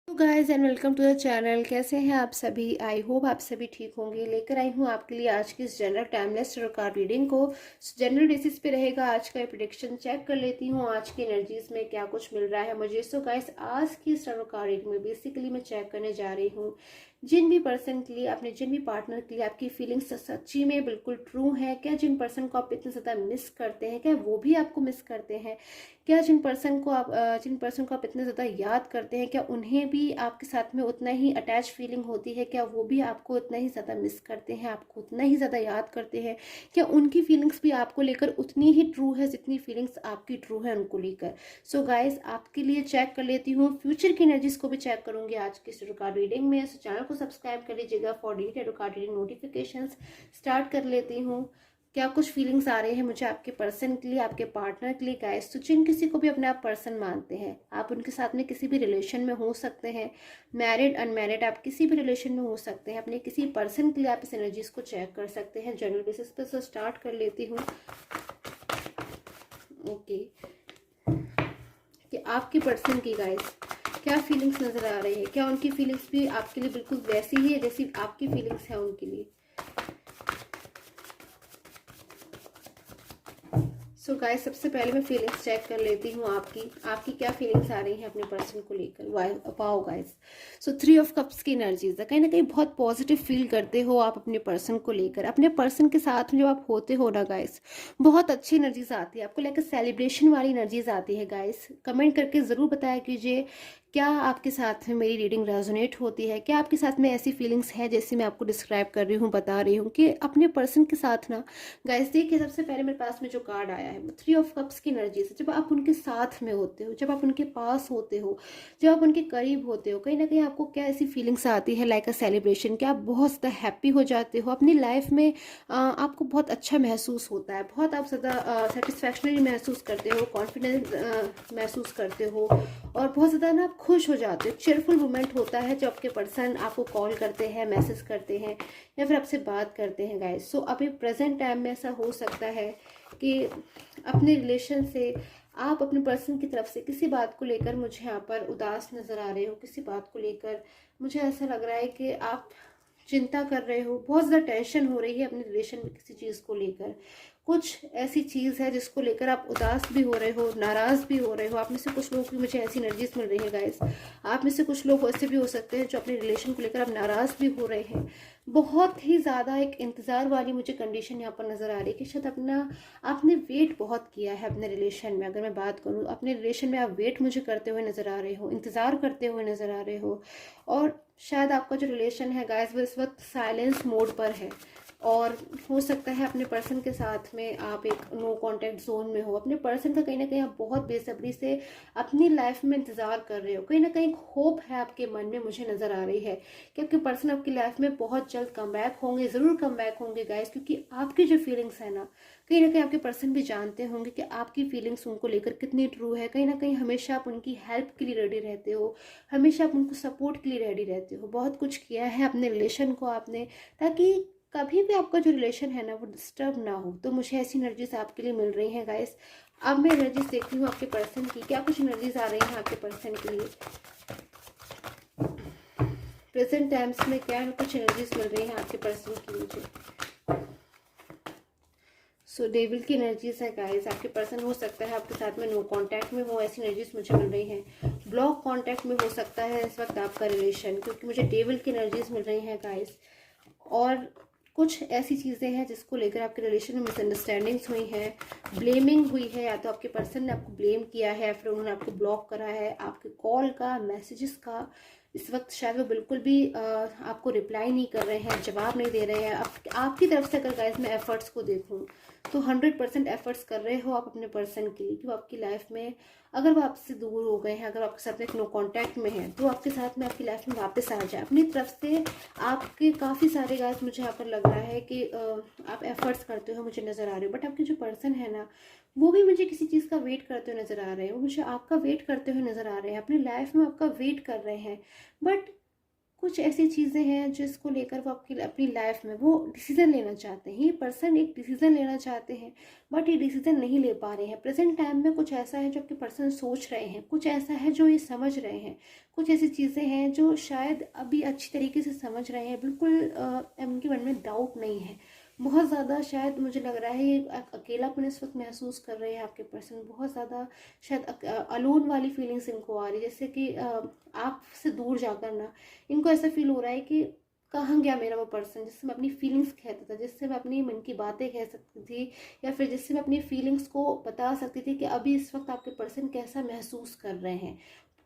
तो guys and welcome to the channel. कैसे हैं आप सभी? आई होप आप सभी ठीक होंगे। लेकर आई हूँ आपके लिए आज की इस general timeless tarot card reading को। जनरल बेसिस पे रहेगा आज का प्रेडिक्शन। चेक कर लेती हूँ आज की एनर्जीज में क्या कुछ मिल रहा है मुझे। सो गाइस आज की इस टैरो कार्ड रीडिंग में बेसिकली मैं चेक करने जा रही हूँ जिन भी पर्सन के लिए, अपने जिन भी पार्टनर के लिए आपकी फीलिंग्स सच्ची में बिल्कुल ट्रू है क्या? जिन पर्सन को आप इतना ज़्यादा मिस करते हैं क्या वो भी आपको मिस करते हैं क्या? जिन पर्सन को आप इतने ज़्यादा याद करते हैं क्या उन्हें भी आपके साथ में उतना ही अटैच फीलिंग होती है क्या? वो भी आपको उतना ही ज़्यादा मिस करते हैं, आपको उतना ही ज़्यादा याद करते हैं क्या? उनकी फीलिंग्स भी आपको लेकर उतनी ही ट्रू है जितनी फीलिंग्स आपकी ट्रू है उनको लेकर। सो गाइस आपके लिए चेक कर लेती हूँ, फ्यूचर की एनर्जीज को भी चेक करूंगी आज की टैरो कार्ड रीडिंग में। सो चैनल को सब्सक्राइब कर लीजिएगा for daily tarot card reading notifications. Start कर लेती हूँ। क्या कुछ फीलिंग्स आ रहे हैं मुझे आपके पर्सन के लिए, आपके पार्टनर के लिए गाइस। तो जिन किसी को भी अपने आप पर्सन मानते हैं, आप उनके साथ में किसी भी रिलेशन में हो सकते हैं, मैरिड अनमैरिड, आप किसी भी रिलेशन में हो सकते हैं। अपने किसी पर्सन के लिए आप इस एनर्जीज को चेक कर सकते हैं जनरल बेसिस पे। सो स्टार्ट कर लेती हूँ। ओके, कि आपके पर्सन की गाइस क्या फीलिंग्स नजर आ रही है? क्या उनकी फीलिंग्स भी आपके लिए बिल्कुल वैसी ही है जैसी आपकी फीलिंग्स है उनके लिए? सो गाइस सबसे पहले मैं फीलिंग्स चेक कर लेती हूँ आपकी आपकी क्या फीलिंग्स आ रही हैं अपने पर्सन को लेकर। Wow guys, so 3 of cups की एनर्जीज है। कहीं ना कहीं बहुत पॉजिटिव फील करते हो आप अपने पर्सन को लेकर। अपने पर्सन के साथ में जब आप होते हो ना गाइस, बहुत अच्छी एनर्जीज आती है आपको लेकर, सेलिब्रेशन वाली एनर्जीज आती है गाइस। कमेंट करके ज़रूर बताया कीजिए क्या आपके साथ में मेरी रीडिंग रेजोनेट होती है, क्या आपके साथ में ऐसी फीलिंग्स है जैसे मैं आपको डिस्क्राइब कर रही हूँ, बता रही हूँ कि अपने पर्सन के साथ ना। गाइस देखिए सबसे पहले मेरे पास में जो कार्ड आया है वो 3 ऑफ कप्स की एनर्जी से। जब आप उनके साथ में होते हो, जब आप उनके पास होते हो, जब आप उनके करीब होते हो, कहीं ना कहीं आपको क्या ऐसी फीलिंग्स आती है लाइक अ सेलिब्रेशन, कि आप बहुत ज़्यादा हैप्पी हो जाते हो अपनी लाइफ में। आपको बहुत अच्छा महसूस होता है, बहुत आप ज़्यादा सेटिस्फैक्शनरी महसूस करते हो, कॉन्फिडेंस महसूस करते हो, और बहुत ज़्यादा ना आप खुश हो जाते हो। चेयरफुल मोमेंट होता है जब आपके पर्सन आपको कॉल करते हैं, मैसेज करते हैं या फिर आपसे बात करते हैं गाइस। सो अभी प्रेजेंट टाइम में ऐसा हो सकता है कि अपने रिलेशन से आप अपने पर्सन की तरफ से किसी बात को लेकर मुझे यहाँ पर उदास नज़र आ रहे हो। किसी बात को लेकर मुझे ऐसा लग रहा है कि आप चिंता कर रहे हो, बहुत ज़्यादा टेंशन हो रही है अपने रिलेशन में किसी चीज़ को लेकर। कुछ ऐसी चीज़ है जिसको लेकर आप उदास भी हो रहे हो, नाराज़ भी हो रहे हो। आप में से कुछ लोगों की मुझे ऐसी एनर्जीज मिल रही है गाइस। आप में से कुछ लोग ऐसे भी हो सकते हैं जो अपने रिलेशन को लेकर आप नाराज़ भी हो रहे हैं। बहुत ही ज़्यादा एक इंतज़ार वाली मुझे कंडीशन यहाँ पर नज़र आ रही है कि शायद आपने वेट बहुत किया है अपने रिलेशन में। अगर मैं बात करूँ अपने रिलेशन में, आप वेट मुझे करते हुए नज़र आ रहे हो, इंतज़ार करते हुए नज़र आ रहे हो। और शायद आपका जो रिलेशन है गाइस वो इस वक्त साइलेंस मोड पर है। और हो सकता है अपने पर्सन के साथ में आप एक नो कांटेक्ट जोन में हो। अपने पर्सन का कहीं ना कहीं आप बहुत बेसब्री से अपनी लाइफ में इंतजार कर रहे हो। कहीं ना कहीं होप है आपके मन में, मुझे नजर आ रही है कि आपके पर्सन आपकी लाइफ में बहुत जल्द कम बैक होंगे, जरूर कम बैक होंगे गाइस। क्योंकि आपकी जो फीलिंग्स है ना कहीं आपके पर्सन भी जानते होंगे कि आपकी फीलिंग्स उनको लेकर कितनी ट्रू है। कहीं ना कहीं हमेशा आप उनकी हेल्प के लिए रेडी रहते हो, हमेशा आप उनको सपोर्ट के लिए रेडी रहते हो। बहुत कुछ किया है अपने रिलेशन को आपने, ताकि कभी भी आपका जो रिलेशन है ना वो डिस्टर्ब ना हो। तो मुझे ऐसी एनर्जीज आपके लिए मिल रही हैं गाइस। अब मैं एनर्जीज देखती हूँ आपके पर्सन की, क्या कुछ एनर्जीज आ रही हैं आपके पर्सन के लिए प्रेजेंट टाइम्स में। क्या कुछ एनर्जीज मिल रही हैं आपके पर्सन की मुझे। सो डेविल की एनर्जीज है गाइस। आपके पर्सन हो सकता है आपके साथ में नो कांटेक्ट में हो, ऐसी एनर्जीज मुझे मिल रही हैं। ब्लॉक कांटेक्ट में हो सकता है इस वक्त आपका रिलेशन, क्योंकि मुझे डेविल की एनर्जीज मिल रही हैं गाइस। और कुछ ऐसी चीज़ें हैं जिसको लेकर आपके रिलेशन में मिसअंडरस्टैंडिंग्स हुई हैं, ब्लेमिंग हुई है। या तो आपके पर्सन ने आपको ब्लेम किया है, फिर उन्होंने आपको ब्लॉक करा है। आपके कॉल का, मैसेजेस का इस वक्त शायद वो बिल्कुल भी आपको रिप्लाई नहीं कर रहे हैं, जवाब नहीं दे रहे हैं। आपकी तरफ से अगर गाइस मैं एफर्ट्स को देखूं तो 100% एफर्ट्स कर रहे हो आप अपने पर्सन के लिए कि वो आपकी लाइफ में, अगर वो आपसे दूर हो गए हैं, अगर आपके साथ में एक नो कांटेक्ट में है, तो आपके साथ में आपकी लाइफ में वापस आ जाए। अपनी तरफ से आपके काफ़ी सारे गाइस मुझे यहाँ पर लग रहा है कि आप एफर्ट्स करते हो, मुझे नज़र आ रहे हो। बट आपके जो पर्सन है ना वो भी मुझे किसी चीज़ का वेट करते हुए नज़र आ रहे हैं। वो मुझे आपका वेट करते हुए नज़र आ रहे हैं, अपनी लाइफ में आपका वेट कर रहे हैं। बट कुछ ऐसी चीज़ें हैं जिसको लेकर वो आपकी अपनी लाइफ में वो डिसीज़न लेना चाहते हैं। ये पर्सन एक डिसीज़न लेना चाहते हैं, बट ये डिसीज़न नहीं ले पा रहे हैं। प्रेजेंट टाइम में कुछ ऐसा है जो आपके पर्सन सोच रहे हैं, कुछ ऐसा है जो ये समझ रहे हैं, कुछ ऐसी चीज़ें हैं जो शायद अभी अच्छी तरीके से समझ रहे हैं। बिल्कुल उनके मन में डाउट नहीं है। बहुत ज़्यादा शायद मुझे लग रहा है ये अकेलापन इस वक्त महसूस कर रहे हैं आपके पर्सन। बहुत ज़्यादा शायद अलोन वाली फीलिंग्स इनको आ रही है, जैसे कि आपसे दूर जाकर ना इनको ऐसा फील हो रहा है कि कहाँ गया मेरा वो पर्सन जिससे मैं अपनी फीलिंग्स कहता था, जिससे मैं अपनी मन की बातें कह सकती थी, या फिर जिससे मैं अपनी फीलिंग्स को बता सकती थी कि अभी इस वक्त आपके पर्सन कैसा महसूस कर रहे हैं।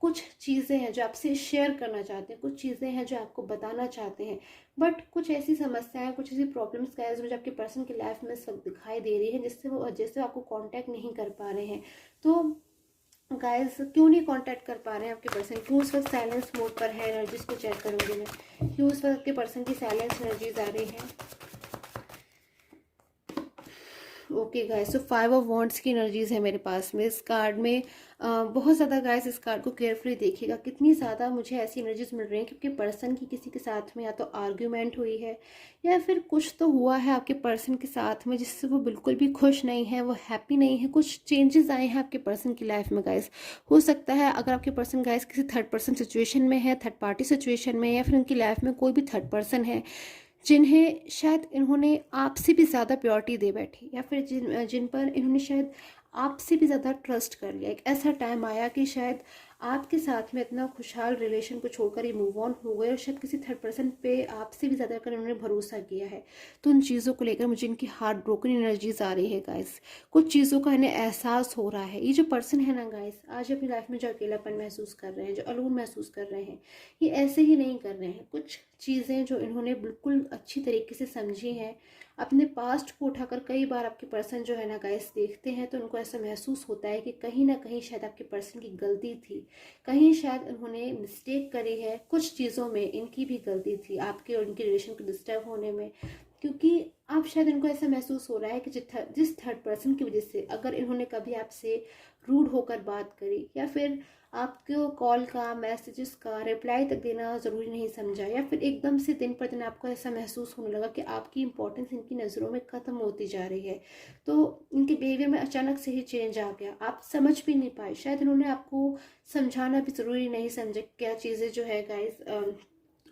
कुछ चीज़ें हैं जो आपसे शेयर करना चाहते हैं, कुछ चीज़ें हैं जो आपको बताना चाहते हैं, बट कुछ ऐसी समस्याएं, कुछ ऐसी प्रॉब्लम्स गाइस मुझे आपके पर्सन की लाइफ में इस वक्त दिखाई दे रही है जिससे आपको कांटेक्ट नहीं कर पा रहे हैं। तो गाइस क्यों नहीं कांटेक्ट कर पा रहे हैं आपके पर्सन? क्यों उस वक्त साइलेंस मोड पर है? एनर्जीज को चेक करूंगी मैं, क्यों उस वक्त आपके पर्सन की साइलेंस एनर्जीज आ रही है? ओके गाइस, तो 5 ऑफ वॉन्ड्स की एनर्जीज है मेरे पास में इस कार्ड में। बहुत ज़्यादा गाइस इस कार्ड को केयरफुली देखिएगा, कितनी ज़्यादा मुझे ऐसी एनर्जीज मिल रही हैं क्योंकि पर्सन की किसी के साथ में या तो आर्ग्यूमेंट हुई है, या फिर कुछ तो हुआ है आपके पर्सन के साथ में जिससे वो बिल्कुल भी खुश नहीं है, वो हैप्पी नहीं है। कुछ चेंजेस आए हैं आपके पर्सन की लाइफ में गाइस। हो सकता है अगर आपके पर्सन गाइस किसी थर्ड पर्सन सिचुएशन में है, थर्ड पार्टी सिचुएशन में, या फिर उनकी लाइफ में कोई भी थर्ड पर्सन है जिन्हें शायद इन्होंने आपसे भी ज़्यादा प्योरिटी दे बैठी, या फिर जिन पर इन्होंने शायद आपसे भी ज़्यादा ट्रस्ट कर लिया। एक ऐसा टाइम आया कि शायद आपके साथ में इतना खुशहाल रिलेशन को छोड़कर ये मूव ऑन हो गए, और शायद किसी थर्ड पर्सन पे आपसे भी ज़्यादा कर उन्होंने भरोसा किया है। तो उन चीज़ों को लेकर मुझे इनकी हार्ट ब्रोकन एनर्जीज आ रही है गाइस। कुछ चीज़ों का इन्हें एहसास हो रहा है। ये जो पर्सन है ना गाइस, आज अपनी लाइफ में जो अकेलापन महसूस कर रहे हैं, जो अलोन महसूस कर रहे हैं, ये ऐसे ही नहीं कर रहे हैं। कुछ चीज़ें जो इन्होंने बिल्कुल अच्छी तरीके से समझी हैं, अपने पास्ट को उठाकर कई बार आपके पर्सन जो है ना गाइस देखते हैं तो उनको ऐसा महसूस होता है कि कहीं ना कहीं शायद आपके पर्सन की गलती थी, कहीं शायद उन्होंने मिस्टेक करी है, कुछ चीज़ों में इनकी भी गलती थी आपके और इनके रिलेशन को डिस्टर्ब होने में। क्योंकि आप शायद इनको ऐसा महसूस हो रहा है कि जिस थर्ड पर्सन की वजह से अगर इन्होंने कभी आपसे रूड होकर बात करी, या फिर आपको कॉल का, मैसेजेस का रिप्लाई तक देना ज़रूरी नहीं समझा, या फिर एकदम से दिन पर दिन आपको ऐसा महसूस होने लगा कि आपकी इंपॉर्टेंस इनकी नज़रों में ख़त्म होती जा रही है, तो इनके बिहेवियर में अचानक से ही चेंज आ गया, आप समझ भी नहीं पाए। शायद इन्होंने आपको समझाना भी ज़रूरी नहीं समझा क्या चीज़ें जो है गाइस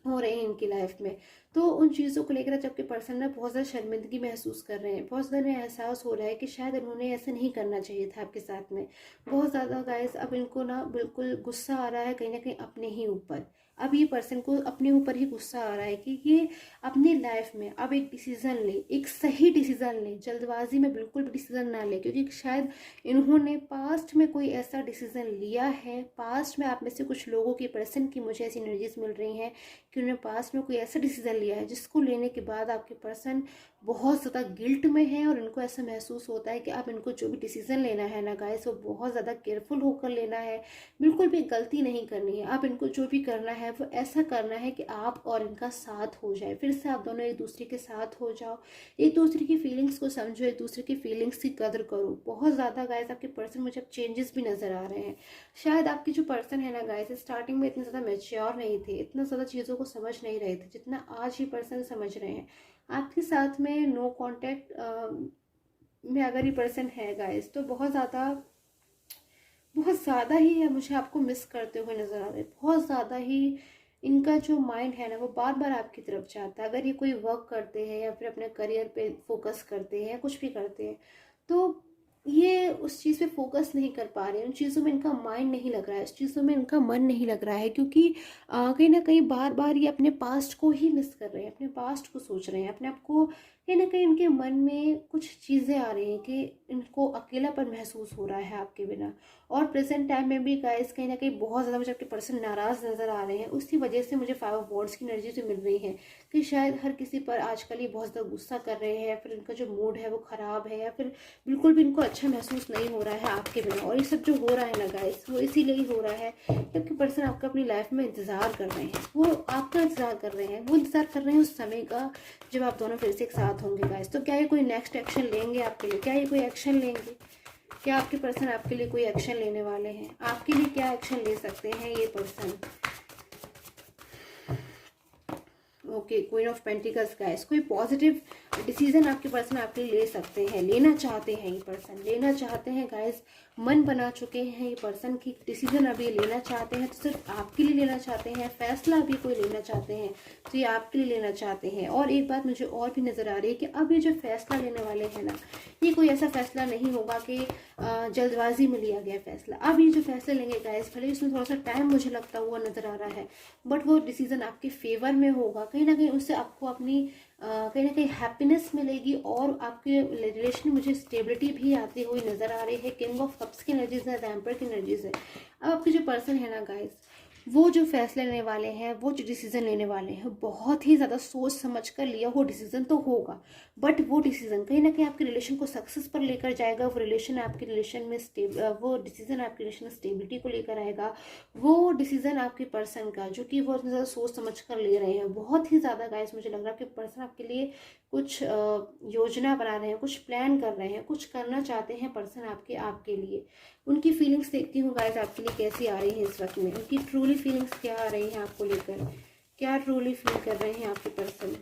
हो रही हैं इनकी लाइफ में। तो उन चीज़ों को लेकर जबकि पर्सन ना बहुत ज़्यादा शर्मिंदगी महसूस कर रहे हैं, बहुत ज़्यादा इन्हें एहसास हो रहा है कि शायद उन्होंने ऐसा नहीं करना चाहिए था आपके साथ में। बहुत ज़्यादा गाइस अब इनको ना बिल्कुल गुस्सा आ रहा है कहीं ना कहीं अपने ही ऊपर। अब ये पर्सन को अपने ऊपर ही गुस्सा आ रहा है कि ये अपनी लाइफ में अब एक डिसीज़न ले, एक सही डिसीज़न ले, जल्दबाजी में बिल्कुल भी डिसीज़न ना ले, क्योंकि शायद इन्होंने पास्ट में कोई ऐसा डिसीज़न लिया है। पास्ट में आप में से कुछ लोगों की, पर्सन की मुझे ऐसी एनर्जीज मिल रही हैं कि उन्होंने पास्ट में कोई ऐसा डिसीज़न लिया है जिसको लेने के बाद आपके पर्सन बहुत ज़्यादा गिल्ट में है, और इनको ऐसा महसूस होता है कि अब इनको जो भी डिसीज़न लेना है ना गाइस वो बहुत ज़्यादा केयरफुल होकर लेना है, बिल्कुल भी गलती नहीं करनी है। अब इनको जो भी करना है वो ऐसा करना है कि आप और इनका साथ हो जाए, फिर से आप दोनों एक दूसरे के साथ हो जाओ, एक दूसरे की फीलिंग्स को समझो, एक दूसरे की फीलिंग्स की कदर करो। बहुत ज़्यादा गाइस आपके पर्सन मुझे अब चेंजेस भी नज़र आ रहे हैं। शायद आपकी जो पर्सन है ना गाइस स्टार्टिंग में इतने ज़्यादा मैच्योर नहीं थे, इतना ज़्यादा चीज़ों को समझ नहीं रहे थे जितना आज ही पर्सन समझ रहे हैं। आपके साथ में नो कांटेक्ट में अगर ये पर्सन है गाइस तो बहुत ज़्यादा ही है मुझे आपको मिस करते हुए नज़र आ रहे हैं। बहुत ज़्यादा ही इनका जो माइंड है ना वो बार बार आपकी तरफ जाता है। अगर ये कोई वर्क करते हैं या फिर अपने करियर पे फोकस करते हैं या कुछ भी करते हैं तो ये उस चीज़ पे फोकस नहीं कर पा रहे हैं, उन चीज़ों में इनका माइंड नहीं लग रहा है, उस चीज़ों में इनका मन नहीं लग रहा है, क्योंकि कहीं ना कहीं बार बार ये अपने पास्ट को ही मिस कर रहे हैं, अपने पास्ट को सोच रहे हैं, अपने आप को कहीं ना कहीं इनके मन में कुछ चीज़ें आ रही हैं कि इनको अकेलापन महसूस हो रहा है आपके बिना। और प्रेजेंट टाइम में भी गाइस कहीं ना कहीं बहुत ज़्यादा मुझे आपके पर्सन नाराज़ नज़र आ रहे हैं। उसी वजह से मुझे 5 ऑफ वॉन्ड्स की एनर्जी जो मिल रही है कि शायद हर किसी पर आजकल ये बहुत ज़्यादा गुस्सा कर रहे हैं, फिर इनका जो मूड है वो ख़राब है, या फिर बिल्कुल भी इनको अच्छा महसूस नहीं हो रहा है आपके बिना। और ये सब जो हो रहा है ना गाइस वो इसीलिए ही हो रहा है क्योंकि पर्सन आपका अपनी लाइफ में इंतज़ार कर रहे हैं, वो आपका इंतज़ार कर रहे हैं, वो इंतज़ार कर रहे हैं उस समय का जब आप दोनों फिर से एक साथ होंगे गाइस। तो क्या ये कोई नेक्स्ट एक्शन लेंगे आपके लिए? क्या ये कोई एक्शन लेंगे? क्या आपके पर्सन आपके लिए कोई एक्शन लेने वाले हैं? आपके लिए क्या एक्शन ले सकते हैं ये person? Okay, queen of pentacles guys, कोई पॉजिटिव डिसीजन आपके पर्सन आपके लिए ले सकते हैं, लेना चाहते हैं, ये पर्सन लेना चाहते हैं गाइस, मन बना चुके हैं ये पर्सन की डिसीजन अभी लेना चाहते हैं, तो सिर्फ आपके लिए लेना चाहते हैं, फैसला अभी कोई लेना चाहते हैं तो ये आपके लिए लेना चाहते हैं। और एक बात मुझे और भी नज़र आ रही है कि अब ये जो फैसला लेने वाले हैं ना, ये कोई ऐसा फैसला नहीं होगा कि जल्दबाजी में लिया गया फैसला। अब ये जो फैसले लेंगे गाइस, भले इसमें थोड़ा सा टाइम मुझे लगता हुआ नज़र आ रहा है, बट वो डिसीजन आपके फेवर में होगा। कहीं ना कहीं उससे आपको अपनी कहीं ना कहीं हैप्पीनेस मिलेगी और आपके रिलेशन में मुझे स्टेबिलिटी भी आती हुई नज़र आ रही है। किंग ऑफ कप्स की एनर्जीज है, द एम्पर की एनर्जीज है। अब आपके जो पर्सन है ना गाइस, वो जो फैसले लेने वाले हैं, वो जो डिसीजन लेने वाले हैं, बहुत ही ज़्यादा सोच समझ कर लिया वो डिसीजन तो होगा, बट वो डिसीजन कहीं ना कहीं आपके रिलेशन को सक्सेस पर लेकर जाएगा। वो रिलेशन आपके रिलेशन में वो डिसीजन आपके रिलेशन में स्टेबिलिटी को लेकर आएगा। वो डिसीजन आपके पर्सन का जो कि वो ज़्यादा सोच समझ कर ले रहे हैं, बहुत ही ज़्यादा गाइस मुझे लग रहा है कि पर्सन आपके लिए कुछ योजना बना रहे हैं, कुछ प्लान कर रहे हैं, कुछ करना चाहते हैं पर्सन आपके लिए। उनकी फीलिंग्स देखती हूँ गाइस आपके लिए कैसी आ रही है इस वक्त में, उनकी ट्रूली फीलिंग्स क्या आ रही हैं आपको लेकर, क्या ट्रूली फील कर रहे हैं आपके person.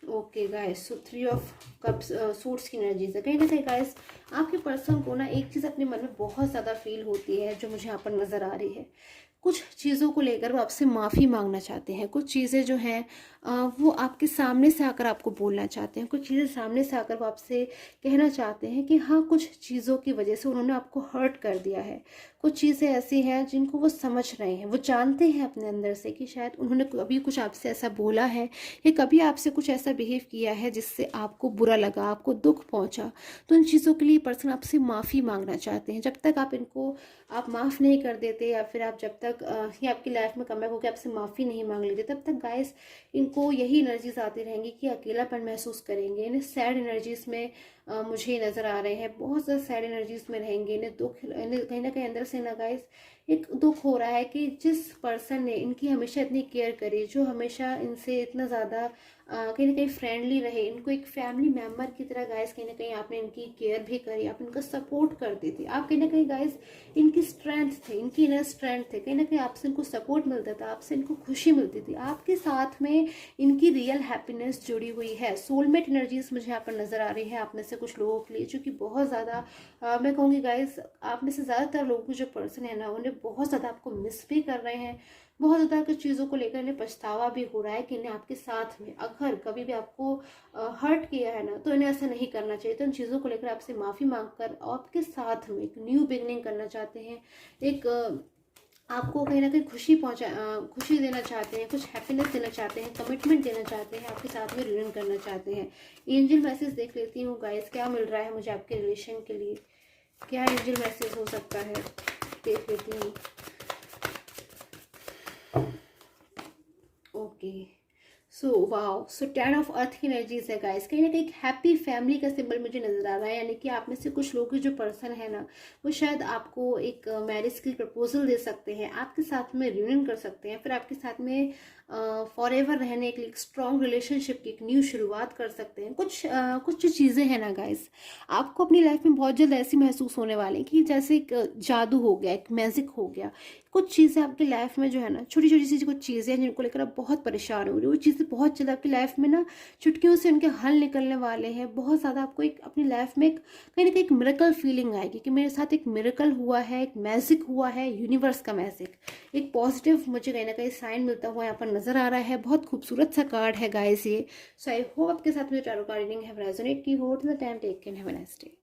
Okay guys, so 3 of cups suits की एनर्जीज है। कहीं ना कहीं गाइस आपके पर्सन को ना एक चीज़ अपने मन में बहुत ज़्यादा फील होती है जो मुझे यहाँ पर नज़र आ रही है। कुछ चीज़ों को लेकर वो आपसे माफ़ी मांगना चाहते हैं, कुछ चीज़ें जो हैं वो आपके सामने से आकर आपको बोलना चाहते हैं, कुछ चीज़ें सामने से आकर वो आपसे कहना चाहते हैं कि हाँ कुछ चीज़ों की वजह से उन्होंने आपको हर्ट कर दिया है। कुछ चीज़ें ऐसी हैं जिनको वो समझ रहे हैं, वो जानते हैं अपने अंदर से कि शायद उन्होंने कभी कुछ आपसे ऐसा बोला है या कभी आपसे कुछ ऐसा बिहेव किया है जिससे आपको बुरा लगा, आपको दुख पहुंचा। तो उन चीज़ों के लिए पर्सन आपसे माफ़ी मांगना चाहते हैं। जब तक आप माफ़ नहीं कर देते या फिर आप जब तक ये आपकी लाइफ में कमबैक होकर आपसे माफ़ी नहीं मांग लेते, तब तक गाइस इनको यही एनर्जीज आती रहेंगी कि अकेलापन महसूस करेंगे। इन्हें सैड एनर्जीज में मुझे नज़र आ रहे हैं, बहुत ज़्यादा सैड एनर्जीज में रहेंगे। इन्हें दुख, इन्हें कहीं ना कहीं अंदर से ना गाइस एक दुख हो रहा है कि जिस पर्सन ने इनकी हमेशा इतनी केयर करी, जो हमेशा इनसे इतना ज़्यादा कहीं ना कहीं फ्रेंडली रहे, इनको एक फैमिली मेम्बर की तरह गाइस कहीं ना कहीं आपने इनकी केयर भी करी, आप इनका सपोर्ट करती थी, आप कहीं ना कहीं गाइस इनकी स्ट्रेंथ थे, इनकी इनर स्ट्रेंथ थे। कहीं ना कहीं आपसे इनको सपोर्ट मिलता था, आपसे इनको खुशी मिलती थी, आपके साथ में इनकी रियल हैप्पीनेस जुड़ी हुई है। सोलमेट एनर्जीज मुझे यहाँ पर नज़र आ रही है आप में से कुछ लोगों के लिए, जो कि बहुत ज़्यादा मैं कहूँगी गाइस आप में से ज़्यादातर लोगों के जो पर्सन है ना, उन्हें बहुत ज़्यादा आपको मिस भी कर रहे हैं। बहुत ज़्यादा कुछ चीज़ों को लेकर इन्हें पछतावा भी हो रहा है कि इन्हें आपके साथ में अगर कभी भी आपको हर्ट किया है ना, तो इन्हें ऐसा नहीं करना चाहिए। तो इन चीज़ों को लेकर आपसे माफ़ी मांगकर आपके साथ में एक न्यू बिगनिंग करना चाहते हैं, एक आपको कहीं ना कहीं खुशी देना चाहते हैं, कुछ हैप्पीनेस देना चाहते हैं, कमिटमेंट देना चाहते हैं, आपके साथ में रियूनियन करना चाहते हैं। एंजल मैसेज देख लेती हूँ गाइस, क्या मिल रहा है मुझे आपके रिलेशन के लिए, क्या एंजल मैसेज हो सकता है, देख लेती हूँ। Okay, so wow, so 10 of earth की एनर्जीज है गाइस। कहीं ना कहीं एक हैप्पी फैमिली का सिंबल मुझे नजर आ रहा है, यानी कि आप में से कुछ लोग जो पर्सन है ना, वो शायद आपको एक मैरिज की प्रपोजल दे सकते हैं, आपके साथ में रियूनियन कर सकते हैं, फिर आपके साथ में फॉर एवर रहने के लिए एक स्ट्रॉन्ग रिलेशनशिप की एक न्यू शुरुआत कर सकते हैं। कुछ जो चीज़ें हैं ना गाइस, आपको अपनी लाइफ में बहुत जल्द ऐसी महसूस होने वाली कि जैसे एक जादू हो गया, एक मैजिक हो गया। कुछ चीज़ें आपकी लाइफ में जो है ना, छोटी छोटी सी कुछ चीज़ें हैं जिनको लेकर आप बहुत परेशान हो रहे हो, वो चीज़ें बहुत जल्द आपकी लाइफ में ना चुटकियों से उनके हल निकलने वाले हैं। बहुत ज़्यादा आपको एक अपनी लाइफ में कहीं ना कहीं एक मिरेकल फीलिंग आएगी कि मेरे साथ एक मिरेकल हुआ है, एक मैजिक हुआ है, यूनिवर्स का मैजिक। एक पॉजिटिव मुझे कहीं ना कहीं साइन मिलता हुआ यहाँ पर नजर आ रहा है। बहुत खूबसूरत सा कार्ड है गाइस ये। सो आई होप आपके साथ मुझे tarot card reading have resonate की हो। Till the time take care, have a nice day.